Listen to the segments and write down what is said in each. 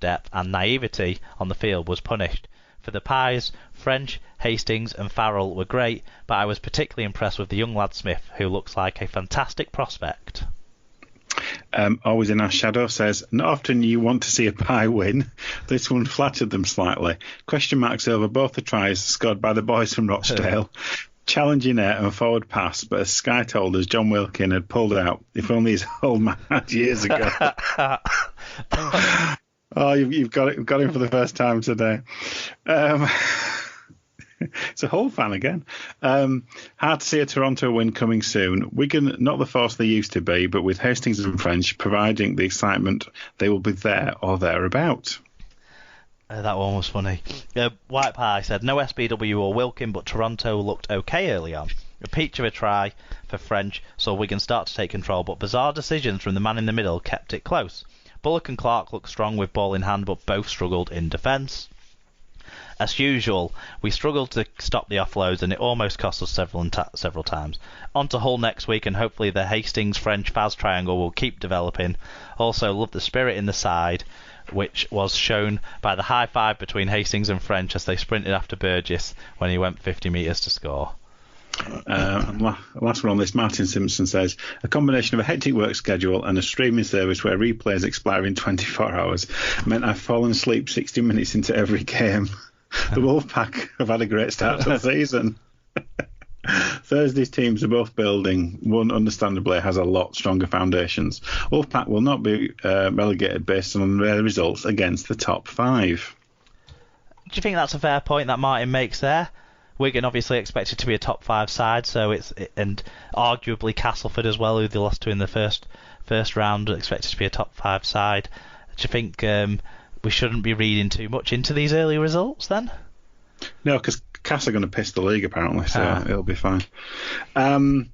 depth and naivety on the field was punished. For the Pies, French, Hastings and Farrell were great, but I was particularly impressed with the young lad Smith, who looks like a fantastic prospect. Always in Our Shadow says, not often you want to see a Pie win. This one flattered them slightly. Question marks over both the tries scored by the boys from Rochdale. Challenging air and forward pass, but as Sky told us, John Wilkin had pulled out. If only his old man had years ago. Oh, you've got him for the first time today. It's a whole fan again. Hard to see a Toronto win coming soon. Wigan, not the force they used to be, but with Hastings and French providing the excitement, they will be there or thereabout. That one was funny. White Pie said, no SBW or Wilkin, but Toronto looked okay early on. A peach of a try for French saw Wigan start to take control, but bizarre decisions from the man in the middle kept it close. Bullock and Clark looked strong with ball in hand, but both struggled in defence. As usual, we struggled to stop the offloads, and it almost cost us several times. On to Hull next week, and hopefully the Hastings-French-Faz triangle will keep developing. Also, love the spirit in the side, which was shown by the high five between Hastings and French as they sprinted after Burgess when he went 50 metres to score. Last one on this, Martin Simpson says, a combination of a hectic work schedule and a streaming service where replays expire in 24 hours meant I've fallen asleep 60 minutes into every game. The Wolfpack have had a great start to the season. Thursday's teams are both building. One, understandably, has a lot stronger foundations. Wolfpack will not be relegated based on their results against the top five. Do you think that's a fair point that Martin makes there? Wigan obviously expected to be a top five side, and arguably Castleford as well, who they lost to in the first round, expected to be a top five side. Do you think we shouldn't be reading too much into these early results then? No, because Cass are going to piss the league apparently, so it'll be fine. I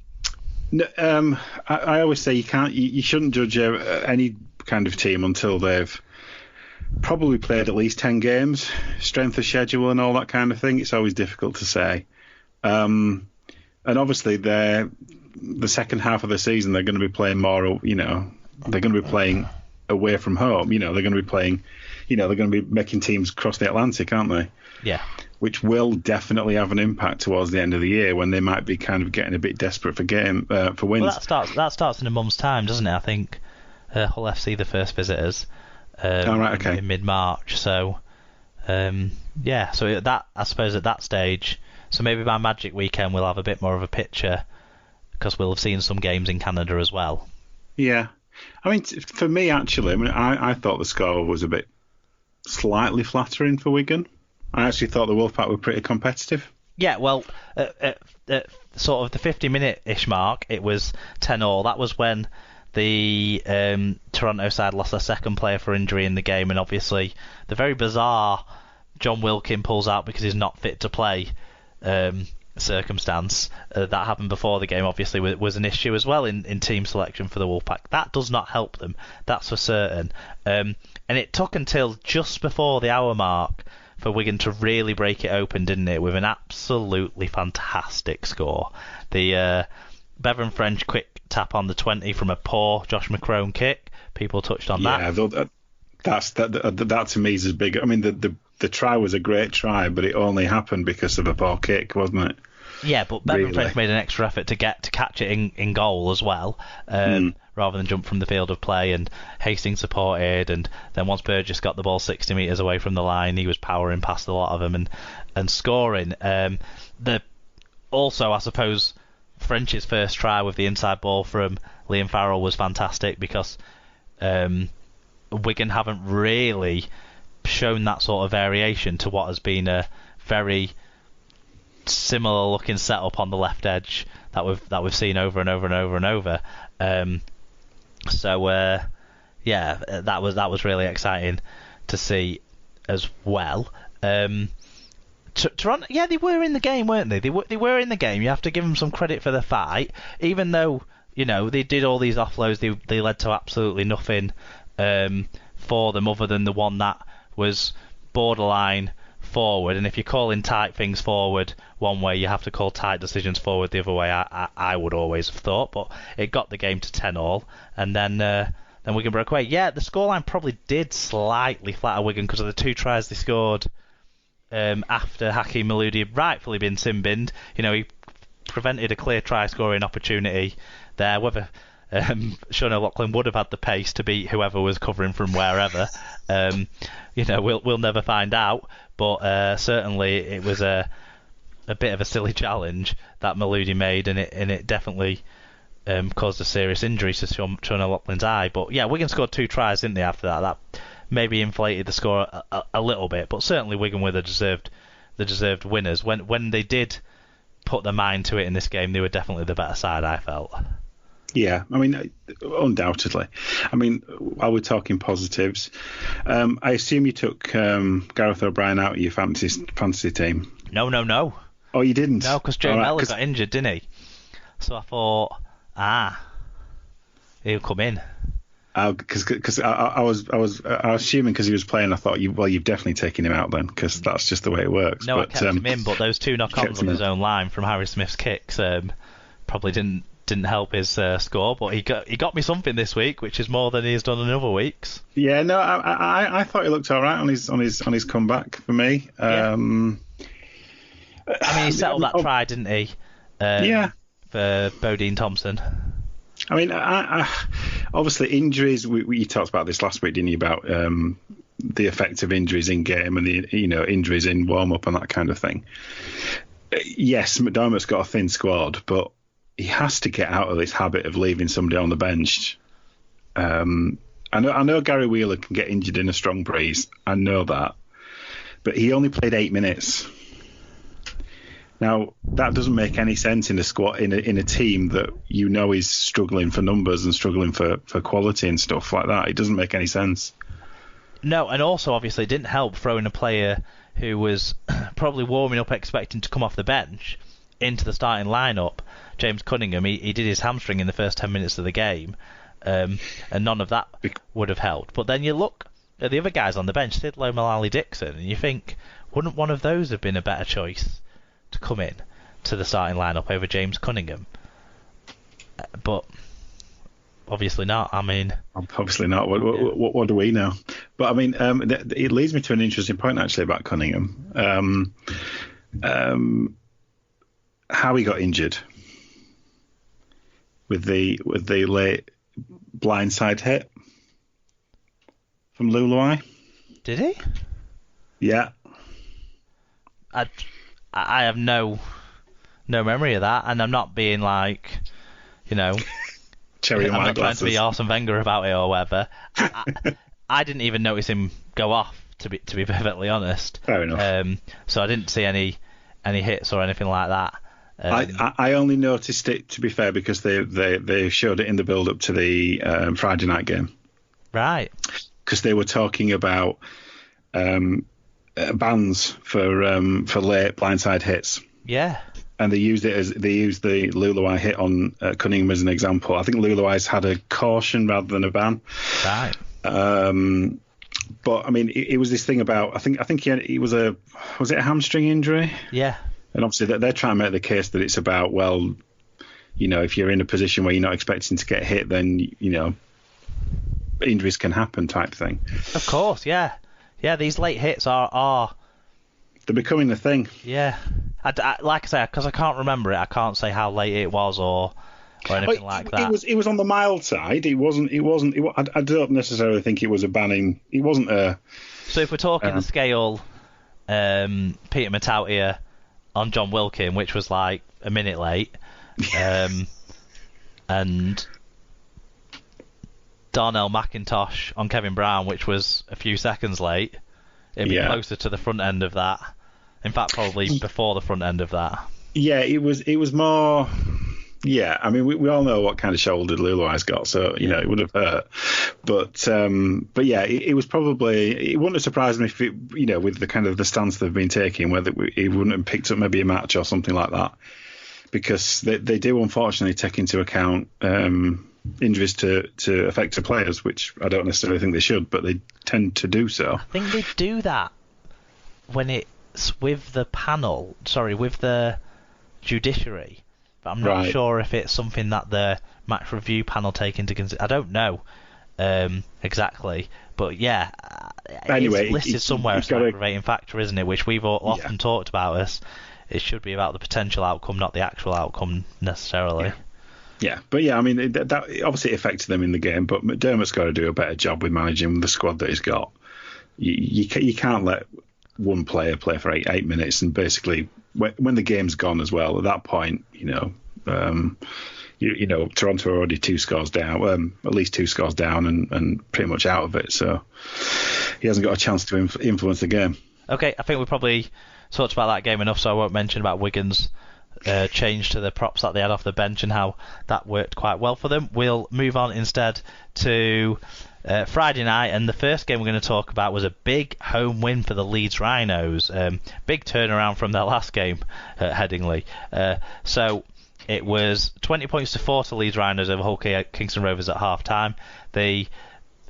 always say you shouldn't judge any kind of team until they've probably played at least 10 games, strength of schedule and all that kind of thing. It's always difficult to say. And obviously the second half of the season they're going to be playing more, they're going to be playing away from home. They're going to be playing, they're going to be making teams across the Atlantic, aren't they? Yeah. Which will definitely have an impact towards the end of the year when they might be kind of getting a bit desperate for wins. Well, that starts in a month's time, doesn't it? I think Hull FC the first visitors. In mid-March, so so that, I suppose, at that stage, so maybe by Magic Weekend we'll have a bit more of a picture because we'll have seen some games in Canada as well. Yeah, I mean, for me actually, I thought the score was a bit slightly flattering for Wigan. I actually thought the Wolfpack were pretty competitive. Yeah, well, at sort of the 50-minute-ish mark, it was 10-all. That was when the Toronto side lost their second player for injury in the game, and obviously the very bizarre John Wilkin pulls out because he's not fit to play circumstance that happened before the game obviously was an issue as well in team selection for the Wolfpack. That does not help them, that's for certain. And it took until just before the hour mark for Wigan to really break it open, didn't it, with an absolutely fantastic score. The Bevan French quick tap on the 20 from a poor Josh McCrone kick. People touched on that. Yeah, that to me is as big. I mean, the try was a great try, but it only happened because of a poor kick, wasn't it? Yeah, but Bevan French made an extra effort to catch it in goal as well, rather than jump from the field of play, and Hastings supported, and then once Burgess got the ball 60 metres away from the line, he was powering past a lot of them and scoring. Also, I suppose, French's first try with the inside ball from Liam Farrell was fantastic because Wigan haven't really shown that sort of variation to what has been a very similar looking setup on the left edge that we've seen over and over and over and over. That was really exciting to see as well. Toronto, yeah, they were in the game, weren't they? They were in the game. You have to give them some credit for the fight, even though they did all these offloads. They led to absolutely nothing for them other than the one that was borderline forward. And if you're calling tight things forward one way, you have to call tight decisions forward the other way. I would always have thought, but it got the game to 10-all, and then and Wigan broke away. Yeah, the scoreline probably did slightly flatter Wigan because of the 2 tries they scored after Hakeem Maludi had rightfully been sin-binned. He prevented a clear try-scoring opportunity there. Whether Sean O'Loughlin would have had the pace to beat whoever was covering from wherever, we'll never find out. But certainly it was a bit of a silly challenge that Maludi made, and it definitely caused a serious injury to Sean O'Loughlin's eye. But yeah, Wigan scored 2 tries, didn't they, after that? That maybe inflated the score a little bit, but certainly Wigan were the deserved winners. When they did put their mind to it in this game, they were definitely the better side, I felt. Yeah, I mean, undoubtedly. I mean, while we're talking positives, I assume you took Gareth O'Brien out of your fantasy team. No. Oh, you didn't? No, because Joe Mellor got injured, didn't he? So I thought, he'll come in. Because I was assuming because he was playing, I thought you've definitely taken him out then, because that's just the way it works. No, I kept him in, but those 2 knock-ons on his own line from Harry Smith's kicks probably didn't help his score. But he got me something this week, which is more than he's done in other weeks. Yeah, no, I thought he looked all right on his comeback for me. Yeah. I mean, he settled that try, didn't he? For Bodine Thompson. I mean, I obviously injuries. You talked about this last week, didn't you? About the effect of injuries in game and the injuries in warm up and that kind of thing. Yes, McDermott's got a thin squad, but he has to get out of this habit of leaving somebody on the bench. I know Gary Wheeler can get injured in a strong breeze. I know that, but he only played 8 minutes. Now, that doesn't make any sense in a squad in a team that is struggling for numbers and struggling for quality and stuff like that. It doesn't make any sense. No, and also obviously it didn't help throwing a player who was probably warming up expecting to come off the bench into the starting lineup. James Cunningham, he did his hamstring in the first 10 minutes of the game, and none of that would have helped. But then you look at the other guys on the bench, Sidlow, Malali, Dixon, and you think, wouldn't one of those have been a better choice to come in to the starting lineup over James Cunningham? But obviously not. I mean, obviously not. What do we know? But I mean, it leads me to an interesting point actually about Cunningham. How he got injured with the late blindside hit from Luluai. Did he? Yeah. I have no memory of that, and I'm not being like, cherry and I'm white not trying to be Arsene Wenger about it or whatever. I didn't even notice him go off, to be perfectly honest. Fair enough. So I didn't see any hits or anything like that. I only noticed it, to be fair, because they showed it in the build up to the Friday night game. Right. Because they were talking about bans for late blindside hits. Yeah. And they used the Luluai hit on Cunningham as an example. I think Luluai's had a caution rather than a ban. Right. But I mean, it was this thing about I think was it a hamstring injury? Yeah. And obviously they're trying to make the case that it's about, well, if you're in a position where you're not expecting to get hit, then injuries can happen, type thing. Of course, yeah. Yeah, these late hits are they're becoming the thing. Yeah. Like I say, because I can't remember it, I can't say how late it was or anything like that. It was on the mild side. It wasn't. I don't necessarily think it was a banning. It wasn't a. So if we're talking the scale, Peter Matautia on John Wilkin, which was like a minute late, and Darnell McIntosh on Kevin Brown, which was a few seconds late, it'd be closer to the front end of that. In fact, probably before the front end of that. Yeah, it was more. Yeah, I mean, we all know what kind of shoulder Luluai's got, so it would have hurt. But yeah, it was probably. It wouldn't have surprised me if it, with the kind of the stance they've been taking, whether it wouldn't have picked up maybe a match or something like that, because they do unfortunately take into account injuries to affected players, which I don't necessarily think they should, but they tend to do so. I think they do that when it's with the panel, with the judiciary. But I'm not sure if it's something that the match review panel take into consideration. I don't know. exactly. But yeah, Anyway, it's listed somewhere as an gotta, aggravating factor, isn't it? Which we've often talked about as it should be about the potential outcome, not the actual outcome necessarily. Yeah, but I mean, that obviously affected them in the game, but McDermott's got to do a better job with managing the squad that he's got. You can't let one player play for eight minutes and basically, when the game's gone as well, at that point, Toronto are already 2 scores down, at least 2 scores down and pretty much out of it, so he hasn't got a chance to influence the game. Okay, I think we probably talked about that game enough, so I won't mention about Wigan's change to the props that they had off the bench and how that worked quite well for them. We'll move on instead to Friday night, and the first game we're going to talk about was a big home win for the Leeds Rhinos. Big turnaround from their last game at Headingley. So it was 20 points to 4 to Leeds Rhinos over Hull Kingston Rovers at half time. They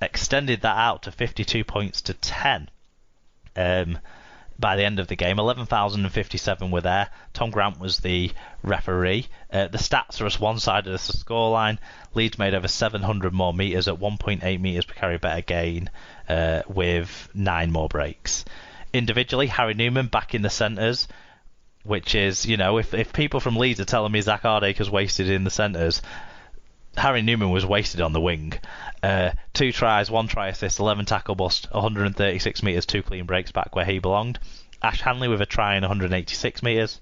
extended that out to 52 points to 10. By the end of the game, 11,057 were there. Tom Grant was the referee. The stats are as one-sided as the scoreline. Leeds made over 700 more metres at 1.8 metres per carry better gain with 9 more breaks. Individually, Harry Newman back in the centres, which is, if people from Leeds are telling me Zach Hardaker's wasted in the centres, Harry Newman was wasted on the wing. 2 tries, 1 try assist, 11 tackle bust, 136 metres, 2 clean breaks back where he belonged. Ash Hanley with a try and 186 metres.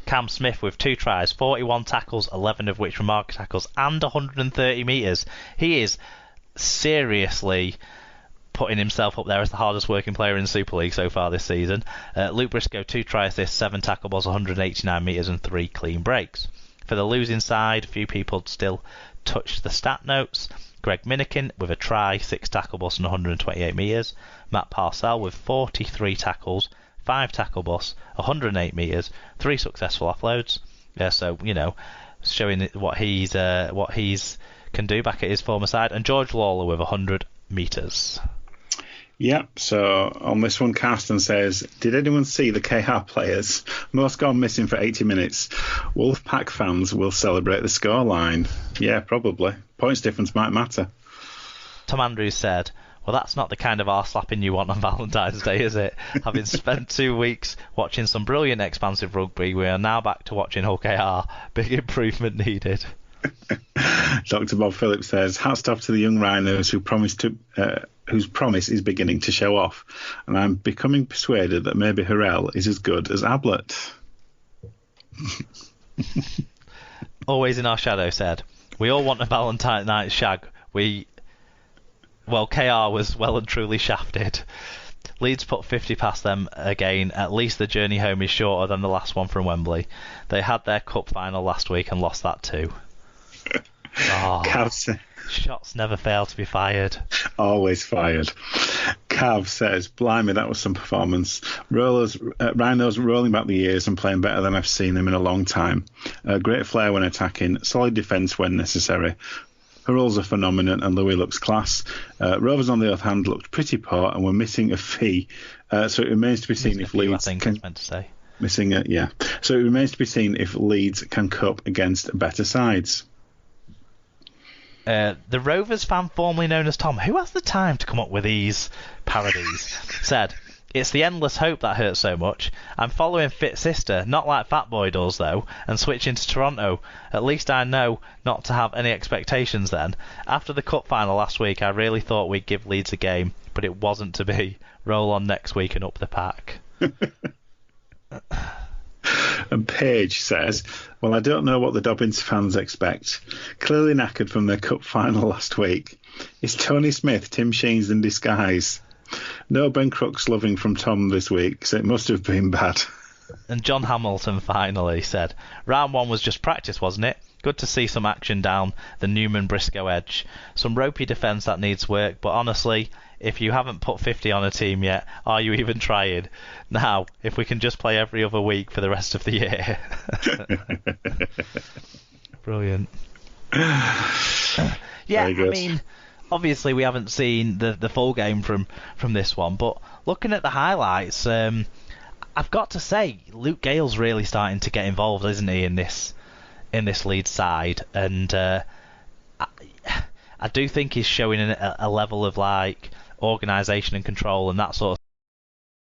Cam Smith with 2 tries, 41 tackles, 11 of which were marker tackles, and 130 metres. He is seriously putting himself up there as the hardest working player in the Super League so far this season. Luke Briscoe, 2 try assists, 7 tackle balls, 189 metres and 3 clean breaks. For the losing side, a few people still touched the stat notes. Greg Minikin with a try, 6 tackle busts and 128 metres. Matt Parcell with 43 tackles, 5 tackle busts, 108 metres, 3 successful offloads. So, showing what he's can do back at his former side. And George Lawler with 100 metres. Yep, so on this one, Carsten says, did anyone see the KR players? Most gone missing for 80 minutes. Wolfpack fans will celebrate the scoreline. Yeah, probably. Points difference might matter. Tom Andrews said, well, that's not the kind of arse-slapping you want on Valentine's Day, is it? Having spent 2 weeks watching some brilliant expansive rugby, we are now back to watching Hull KR. Big improvement needed. Dr. Bob Phillips says, hats off to the young Rhinos whose promise is beginning to show off, and I'm becoming persuaded that maybe Harrell is as good as Ablett. Always in our shadow said, we all want a Valentine night shag. KR was well and truly shafted. Leeds put 50 past them again. At least the journey home is shorter than the last one from Wembley. They had their cup final last week and lost that too. Shots never fail to be fired. Always fired. Cav says, blimey, that was some performance. Rhinos rolling back the years and playing better than I've seen them in a long time. Great flair when attacking, solid defence when necessary. Hurl's a phenomenon and Louis looks class. Rovers, on the other hand, looked pretty poor and were missing a fee. So it remains to be seen if Leeds can... meant to say. Missing it, yeah. So it remains to be seen if Leeds can cope against better sides. The Rovers fan formerly known as Tom, who has the time to come up with these parodies, said, it's the endless hope that hurts so much. I'm following Fit Sister, not like Fat Boy does though, and switching to Toronto. At least I know not to have any expectations then. After the cup final last week, I really thought we'd give Leeds a game, but it wasn't to be. Roll on next week and up the pack. And Paige says, well, I don't know what the Dobbins fans expect. Clearly knackered from their cup final last week. Is Tony Smith Tim Sheens in disguise? No Ben Crooks loving from Tom this week, so it must have been bad. And John Hamilton finally said, round 1 was just practice, wasn't it? Good to see some action down the Newman-Briscoe edge. Some ropey defence that needs work, but honestly, if you haven't put 50 on a team yet, are you even trying? Now, if we can just play every other week for the rest of the year. Brilliant. Yeah, I mean, obviously we haven't seen the full game from this one, but looking at the highlights, I've got to say, Luke Gale's really starting to get involved, isn't he, in this Leeds side? And I do think he's showing a level of like organisation and control and that sort of